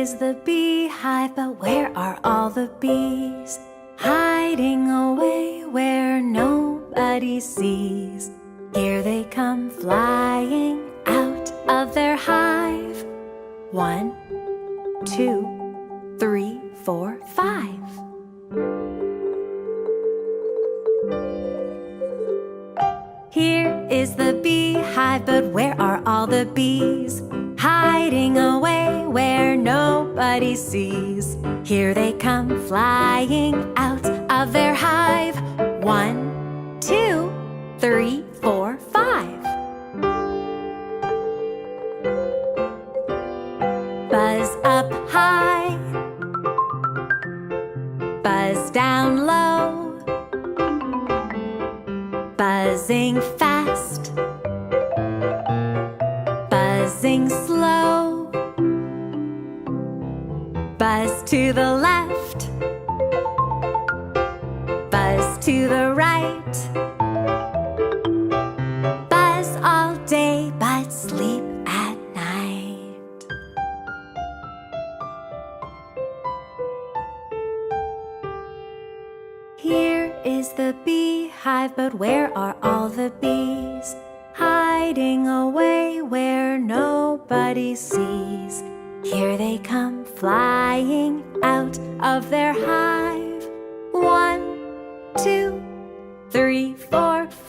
is the beehive, but where are all the bees? Hiding away where nobody sees. Here they come flying out of their hive. 1, 2, 3, 4, 5. Here is the beehive, but where are all the bees? Hiding away where nobody sees. Here they come flying out of their hive. 1, 2, 3, 4, 5. Buzz up high, buzz down low, buzzing fast, buzzing slow. Buzz to the left, buzz to the right. Buzz all day but sleep at night. Here is the beehive, but where are all the bees? Hiding away where nobody sees. Here they come flying out of their hive. 1, 2, 3, 4, 5.